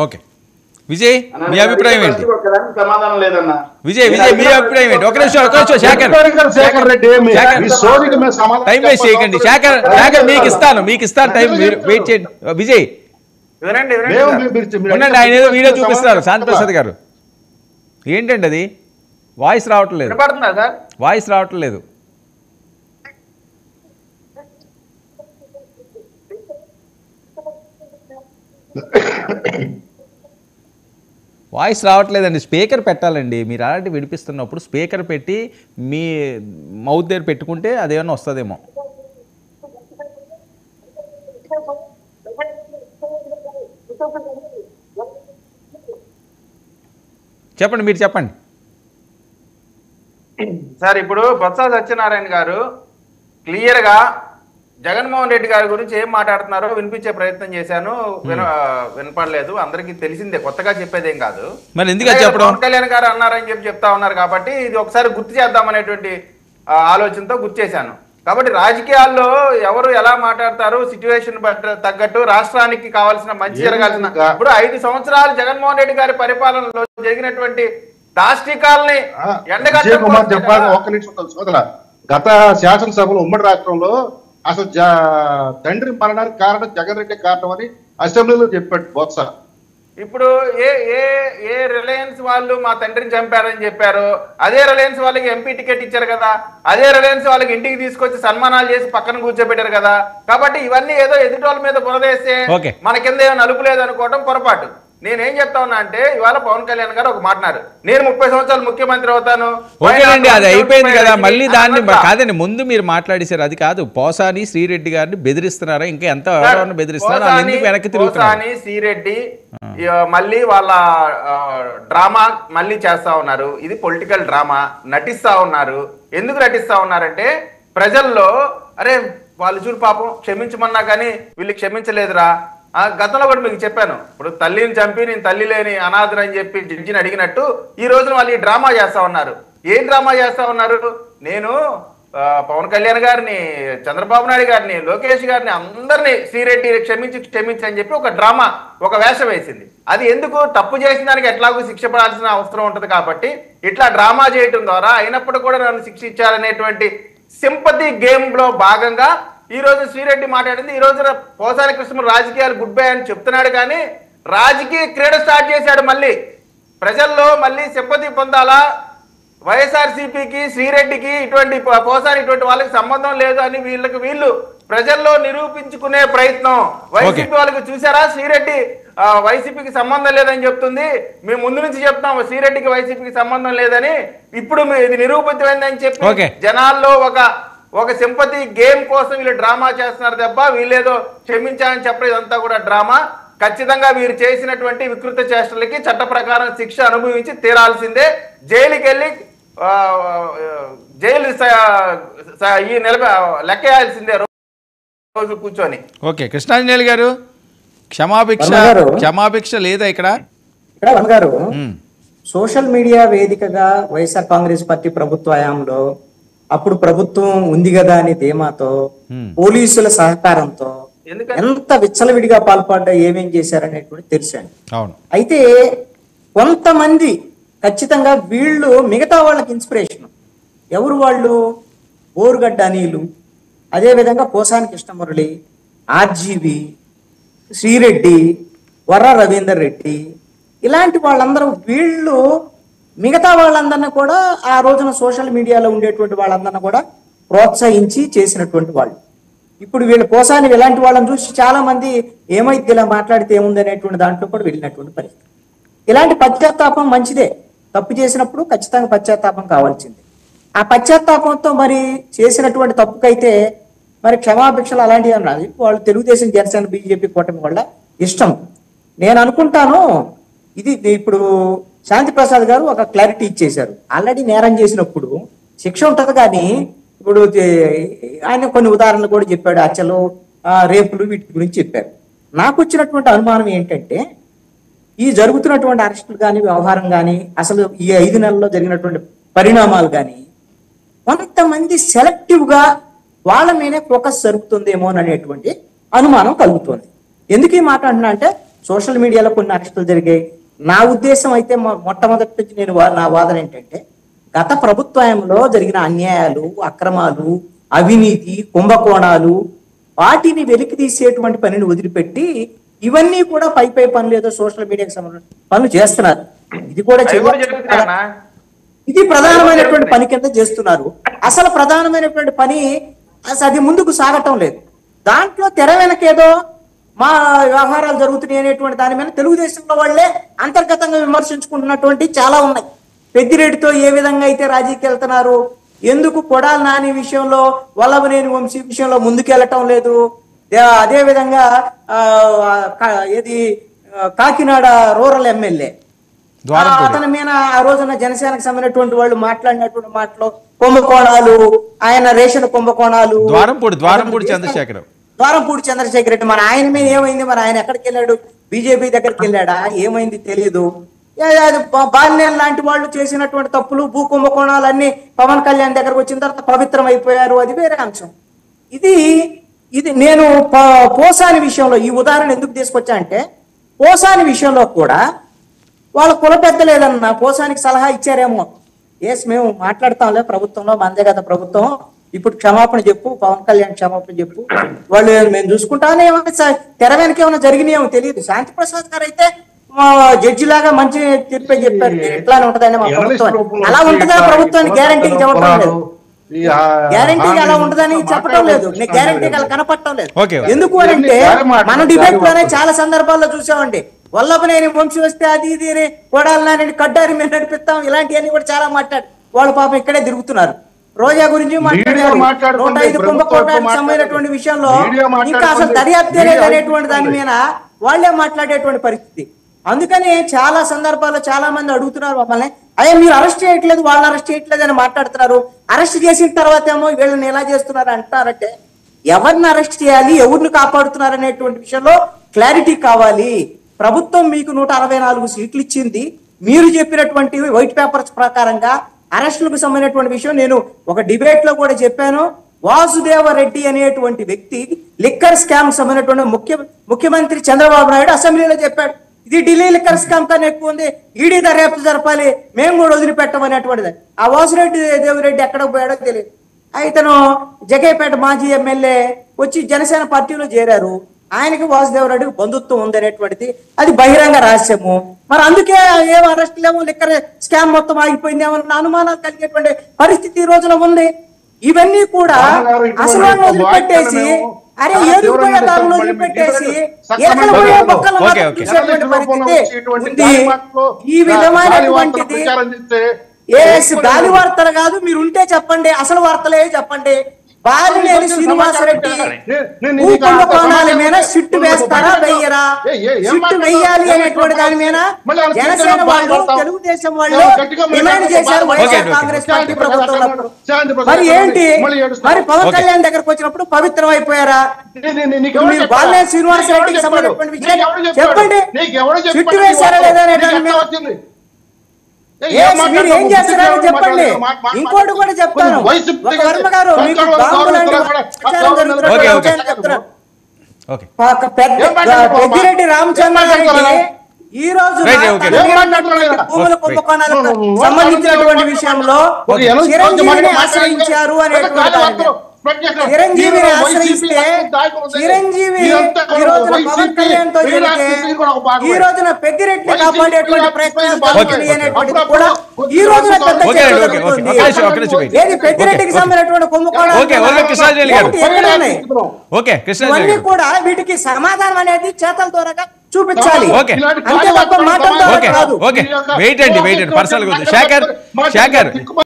Okay Vijay మీ అభిప్రాయం ఏంటి? సమాధానం లేదన్నా. విజయ్ మీ అభిప్రాయం ఏంటి? ఒక నిమిషం శేఖర్ టైం వేస్ట్ చేయకండి. శేఖర్ మీకు ఇస్తాను టైం, వెయిట్ చేయండి. విజయ్ ఉండండి, ఆయన ఏదో వీడియో చూపిస్తున్నారు శాంతిప్రసాద్ గారు. ఏంటండి అది? వాయిస్ రావట్లేదు, వాయిస్ రావట్లేదు. వాయిస్ రావట్లేదండి. స్పీకర్ పెట్టాలండి. మీరు అలాంటి వినిపిస్తున్నప్పుడు స్పీకర్ పెట్టి మీ మౌత్ దగ్గర పెట్టుకుంటే అదేమన్నా వస్తుందేమో. చెప్పండి, మీరు చెప్పండి సార్. ఇప్పుడు బొత్స సత్యనారాయణ గారు క్లియర్గా జగన్మోహన్ రెడ్డి గారి గురించి ఏం మాట్లాడుతున్నారో వినిపించే ప్రయత్నం చేశాను. వినపడలేదు. అందరికీ తెలిసిందే, కొత్తగా చెప్పేదేం కాదు. మరి ఎందుకు చెప్పడం? పవన్ కళ్యాణ్ గారు అన్నారని చెప్తా ఉన్నారు కాబట్టి ఇది ఒకసారి గుర్తు చేద్దామనేటువంటి ఆలోచనతో గుర్తు చేశాను. కాబట్టి రాజకీయాల్లో ఎవరు ఎలా మాట్లాడతారు, సిచ్యువేషన్ తగ్గట్టు రాష్ట్రానికి కావాల్సిన మంచి జరగాల్సిన, ఇప్పుడు 5 సంవత్సరాలు జగన్మోహన్ రెడ్డి గారి పరిపాలనలో జరిగినటువంటి దాష్టికాల్ని గత శాసనసభలో ఉమ్మడి రాష్ట్రంలో అసలు తండ్రి మరణానికి కారణం జగన్ రెడ్డి కారణం అని అసెంబ్లీలో చెప్పాడు బొత్స. ఇప్పుడు ఏ రిలయన్స్ వాళ్ళు మా తండ్రిని చంపారని చెప్పారు, అదే రిలయన్స్ వాళ్ళకి ఎంపీ టికెట్ ఇచ్చారు కదా, అదే రిలయన్స్ వాళ్ళకి ఇంటికి తీసుకొచ్చి సన్మానాలు చేసి పక్కన కూర్చోబెట్టారు కదా. కాబట్టి ఇవన్నీ ఏదో ఎదుటోళ్ళ మీద బురదేస్తే మన కింద ఏమో నలుపు లేదు అనుకోవడం పొరపాటు. నేనేం చెప్తా ఉన్నా అంటే, ఇవాళ పవన్ కళ్యాణ్ గారు ఒక మాట్లాడారు, నేను 30 సంవత్సరాలు ముఖ్యమంత్రి అవుతాను. ఓకేనండి, అది అయిపోయింది కదా. మళ్ళీ దాన్ని కాదండి, ముందు మీరు మాట్లాడేశారు, అది కాదు. పోసాని శ్రీరెడ్డి గారిని బెదిరిస్తున్నారా? ఇంకా ఎంత బెదిరిస్తున్నారా? వెనక్కి తిరుగుతారు. శ్రీరెడ్డి మళ్ళీ వాళ్ళ డ్రామా మళ్ళీ చేస్తా ఉన్నారు. ఇది పొలిటికల్ డ్రామా నటిస్తా ఉన్నారు. ఎందుకు నటిస్తా ఉన్నారంటే, ప్రజల్లో అరే వాళ్ళు చూడు పాపం క్షమించమన్నా కానీ వీళ్ళు క్షమించలేదురా. గతంలో కూడా మీకు చెప్పాను, ఇప్పుడు తల్లిని చంపి నేను తల్లి లేని అనాథని అని చెప్పి జడ్జిని అడిగినట్టు ఈ రోజున వాళ్ళు ఈ డ్రామా చేస్తా ఉన్నారు. ఏం డ్రామా చేస్తా ఉన్నారు? నేను పవన్ కళ్యాణ్ గారిని, చంద్రబాబు నాయుడు గారిని, లోకేష్ గారిని అందరినీ శ్రీరెడ్డి క్షమించి అని చెప్పి ఒక డ్రామా, ఒక వేషం వేసింది. అది ఎందుకు? తప్పు చేసిన దానికి ఎట్లాగూ శిక్ష పడాల్సిన అవసరం ఉంటుంది కాబట్టి ఇట్లా డ్రామా చేయటం ద్వారా అయినప్పుడు కూడా నన్ను శిక్షించాలనేటువంటి సింపతి గేమ్ లో భాగంగా ఈ రోజు శ్రీరెడ్డి మాట్లాడింది. ఈ రోజున పోసాని కృష్ణ రాజకీయాలు గుడ్ బై అని చెప్తున్నాడు, కానీ రాజకీయ క్రీడ స్టార్ట్ చేశాడు. మళ్ళీ ప్రజల్లో మళ్ళీ సింపతి పొందాలా, వైఎస్ఆర్సీపీకి శ్రీరెడ్డికి ఇటువంటి పోసాని ఇటువంటి వాళ్ళకి సంబంధం లేదు అని వీళ్ళు ప్రజల్లో నిరూపించుకునే ప్రయత్నం. వైసీపీ వాళ్ళకి చూసారా, శ్రీరెడ్డి వైసీపీకి సంబంధం లేదని చెప్తుంది. మేము ముందు నుంచి చెప్తాము శ్రీరెడ్డికి వైసీపీకి సంబంధం లేదని. ఇప్పుడు ఇది నిరూపితమైందని చెప్పి జనాల్లో ఒక సింపతి గేమ్ కోసం వీళ్ళు డ్రామా చేస్తున్నారు తప్ప వీళ్ళేదో క్షమించాలని చెప్పడం ఇదంతా కూడా డ్రామా. ఖచ్చితంగా వీరు చేసినటువంటి వికృత చేష్టలకి చట్ట ప్రకారం శిక్ష అనుభవించి తీరాల్సిందే. జైలుకి వెళ్ళి జైలు ఈ లెక్కేయాల్సిందే రోజు కూర్చొని. ఓకే, కృష్ణాంజనేయులు గారు క్షమాభిక్ష లేదా ఇక్కడ గారు? సోషల్ మీడియా వేదికగా వైఎస్ఆర్ కాంగ్రెస్ పార్టీ ప్రభుత్వ హయాంలో అప్పుడు ప్రభుత్వం ఉంది కదా అని ధీమాతో పోలీసుల సహకారంతో ఎంత విచ్చలవిడిగా పాల్పడ్డా ఏమేం చేశారనేటువంటి తెలిసాను. అయితే కొంతమంది ఖచ్చితంగా వీళ్ళు మిగతా వాళ్ళకి ఇన్స్పిరేషన్. ఎవరు వాళ్ళు? బోరుగడ్డ అనిలు, అదేవిధంగా పోసాని కృష్ణమురళి, ఆర్జీవి, శ్రీరెడ్డి, వర్ర రవీందర్ రెడ్డి, ఇలాంటి వాళ్ళందరూ వీళ్ళు మిగతా వాళ్ళందరినీ కూడా ఆ రోజున సోషల్ మీడియాలో ఉండేటువంటి వాళ్ళందరినీ కూడా ప్రోత్సహించి చేసినటువంటి వాళ్ళు. ఇప్పుడు వీళ్ళు పోసాని ఇలాంటి వాళ్ళని చూసి చాలా మంది ఏమైతే ఇలా మాట్లాడితే ఏముంది అనేటువంటి దాంట్లో కూడా వెళ్ళినటువంటి పరిస్థితి. ఇలాంటి పశ్చాత్తాపం మంచిదే. తప్పు చేసినప్పుడు ఖచ్చితంగా పశ్చాత్తాపం కావాల్సిందే. ఆ పశ్చాత్తాపంతో మరి చేసినటువంటి తప్పుకైతే మరి క్షమాభిక్షలు అలాంటివి అన్నది వాళ్ళు తెలుగుదేశం, జనసేన, బీజేపీ కూటమి వల్ల ఇష్టం. నేను అనుకుంటాను ఇది ఇప్పుడు శాంతి ప్రసాద్ గారు ఒక క్లారిటీ ఇచ్చేశారు. ఆల్రెడీ నేరం చేసినప్పుడు శిక్ష ఉంటది, కానీ ఇప్పుడు ఆయన కొన్ని ఉదాహరణలు కూడా చెప్పాడు. హత్యలు, రేపులు, వీటి గురించి చెప్పారు. నాకు వచ్చినటువంటి అనుమానం ఏంటంటే, ఈ జరుగుతున్నటువంటి అరెస్టులు కానీ, వ్యవహారం కానీ, అసలు ఈ 5 నెలల్లో జరిగినటువంటి పరిణామాలు కానీ కొంతమంది సెలెక్టివ్ గా వాళ్ళ మీదే ఫోకస్ జరుగుతుందేమో అనేటువంటి అనుమానం కలుగుతుంది. ఎందుకు ఈ మాట అంటున్నా అంటే, సోషల్ మీడియాలో కొన్ని అరెస్టులు జరిగాయి. నా ఉద్దేశం అయితే మొట్టమొదటి నుంచి నా వాదన ఏంటంటే గత ప్రభుత్వంలో జరిగిన అన్యాయాలు, అక్రమాలు, అవినీతి, కుంభకోణాలు వాటిని వెలికి తీసేటువంటి పనిని వదిలిపెట్టి ఇవన్నీ కూడా పై పనులు ఏదో సోషల్ మీడియాకి సంబంధించిన పనులు చేస్తున్నారు. ఇది కూడా ఇది ప్రధానమైనటువంటి పని కింద చేస్తున్నారు. అసలు ప్రధానమైనటువంటి పని అది ముందుకు సాగటం లేదు. దాంట్లో తెర వెనకేదో మా వ్యవహారాలు జరుగుతున్నాయి అనేటువంటి దాని మీద తెలుగుదేశంలో వాళ్ళే అంతర్గతంగా విమర్శించుకుంటున్నటువంటి చాలా ఉన్నాయి. పెద్దిరెడ్డితో ఏ విధంగా అయితే రాజీకి వెళ్తున్నారు, ఎందుకు కొడాలి నాని విషయంలో, వల్లభనేని వంశీ విషయంలో ముందుకెళ్ళటం లేదు, అదే విధంగా కాకినాడ రూరల్ ఎమ్మెల్యే అతని మీద ఆ రోజున జనసేనకు సంబంధించినటువంటి వాళ్ళు మాట్లాడినటువంటి మాటలు కుంభకోణాలు, ఆయన రేషన్ కుంభకోణాలు, ద్వారంపూడి చంద్రశేఖర్ రెడ్డి మన ఆయన మీద ఏమైంది, మరి ఆయన ఎక్కడికి వెళ్ళాడు, బీజేపీ దగ్గరికి వెళ్ళాడా, ఏమైంది తెలియదు. బాలినేని లాంటి వాళ్ళు చేసినటువంటి తప్పులు, భూ కుంభకోణాలన్నీ పవన్ కళ్యాణ్ దగ్గరకు వచ్చిన తర్వాత పవిత్రం అయిపోయారు, అది వేరే అంశం. ఇది నేను పోసాని విషయంలో ఈ ఉదాహరణ ఎందుకు తీసుకొచ్చా అంటే, పోసాని విషయంలో కూడా వాళ్ళ కుల పెద్దలు ఏదన్నా పోసానికి సలహా ఇచ్చారేమో, మేము మాట్లాడతాంలే ప్రభుత్వంలో, మందే కదా ప్రభుత్వం, ఇప్పుడు క్షమాపణ చెప్పు, పవన్ కళ్యాణ్ క్షమాపణ చెప్పు, వాళ్ళు మేము చూసుకుంటానే, తెర వెనక ఏమైనా జరిగినాయేమో తెలియదు. శాంతి ప్రసాద్ గారు అయితే జడ్జి లాగా మంచి తీర్పే చెప్పారు, ఎట్లానే ఉంటదని మా ప్రభుత్వం. అలా ఉంటుందా ప్రభుత్వాన్ని గ్యారంటీకి చెప్పడం లేదు, గ్యారంటీగా అలా ఉంటదని చెప్పడం లేదు, గ్యారంటీగా అలా కనపడటం లేదు. ఎందుకు అంటే మన డిబేట్ లోనే చాలా సందర్భాల్లో చూసామండి, వల్లభనేని వంశీ వస్తే అది ఇది కొడాలని కడ్డారి మేము నడిపిస్తాం, ఇలాంటివన్నీ కూడా చాలా మాట్లాడు వాళ్ళు పాపం ఇక్కడే తిరుగుతున్నారు. రోజా గురించి మాట్లాడారు, 105 కుంభకోణాలకు సంబంధించినటువంటి విషయంలో ఇంకా అసలు దర్యాప్తే లేదు అనేటువంటి దాని మీద వాళ్లే మాట్లాడేటువంటి పరిస్థితి. అందుకని చాలా సందర్భాల్లో చాలా మంది అడుగుతున్నారు మమ్మల్ని, అయ్యా మీరు అరెస్ట్ చేయట్లేదు, వాళ్ళని అరెస్ట్ చేయట్లేదు అని మాట్లాడుతున్నారు, అరెస్ట్ చేసిన తర్వాత ఏమో వీళ్ళని ఎలా చేస్తున్నారు అంటారంటే, ఎవరిని అరెస్ట్ చేయాలి, ఎవరిని కాపాడుతున్నారు అనేటువంటి విషయంలో క్లారిటీ కావాలి. ప్రభుత్వం మీకు 164 సీట్లు ఇచ్చింది, మీరు చెప్పినటువంటి వైట్ పేపర్స్ ప్రకారంగా అరెస్టులకు సంబంధించినటువంటి విషయం నేను ఒక డిబేట్ లో కూడా చెప్పాను. వాసుదేవరెడ్డి అనేటువంటి వ్యక్తి లిక్కర్ స్కామ్ సంబంధించినటువంటి ముఖ్యమంత్రి చంద్రబాబు నాయుడు అసెంబ్లీలో చెప్పాడు, ఇది ఢిల్లీ లిక్కర్ స్కామ్ కన్నా ఎక్కువ ఉంది, ఈడీ దర్యాప్తు జరపాలి, మేము కూడా వదిలిపెట్టమనేటువంటిది. ఆ వాసురెడ్డి దేవిరెడ్డి ఎక్కడికి పోయాడో తెలియదు. ఇతను జగేపేట మాజీ ఎమ్మెల్యే వచ్చి జనసేన పార్టీలో చేరారు, ఆయనకి వాసుదేవరెడ్డికి బంధుత్వం ఉంది అనేటువంటిది అది బహిరంగ రహస్యము. మరి అందుకే ఏం అరెస్ట్ లేవు, లిక్కర్ స్కామ్ మొత్తం ఆగిపోయింది ఏమన్నా అనుమానాలు కలిగేటువంటి పరిస్థితి ఈ రోజున ఉంది. ఇవన్నీ కూడా అసలు వదిలిపెట్టేసి అరే ఏది దారులు వదిలిపెట్టేసి ఎక్కడ పోయే మొక్కలు చూసేటువంటి పరిస్థితి ఉంది. ఈ విధమైనటువంటిది గాలి వార్తలు కాదు, మీరు ఉంటే చెప్పండి, అసలు వార్తలే చెప్పండి. బాలినేని శ్రీనివాసరెడ్డి కుంభకోణాల మీద సిట్టు వేస్తారా వెయ్యరా, సిట్టు వెయ్యాలి అనేటువంటి దాని మీద జనసేన వాళ్ళు, తెలుగుదేశం వాళ్ళు డిమాండ్ చేశారు వైఎస్ఆర్ కాంగ్రెస్ పార్టీ ప్రభుత్వం. మరి ఏంటి, మరి పవన్ కళ్యాణ్ దగ్గరకు వచ్చినప్పుడు పవిత్రం అయిపోయారా? బాలినేని శ్రీనివాసరెడ్డికి సంబంధించిన విషయాన్ని చెప్పండి, సిట్టు వేశారా లేదా అనే దాని మీద మీరు ఏం చేస్తారని చెప్పండి. ఇంకోటి కూడా చెప్తాను, ఒక వర్మ గారు మీకు పెద్దిరెడ్డి రామచంద్రారెడ్డి ఈ రోజు భూముల కుంభకోణాలకు సంబంధించినటువంటి విషయంలో చిరంజీవిని ఆశ్రయించారు అనేటువంటి చిరంజీవిని ఆశ్రయిస్తే చిరంజీవి ఈ రోజున పవన్ కళ్యాణ్ తో ఈ రోజున పెద్దిరెడ్డిని కాపాడేటువంటి ప్రయత్నాలు కూడా ఈ రోజున ఏది పెద్దిరెడ్డికి సంబంధించినటువంటి కుంభకోణాలు ఇవన్నీ కూడా వీటికి సమాధానం అనేది చేతల ద్వారా చూపించాలి, అంతే తప్ప మాటల ద్వారా కాదు.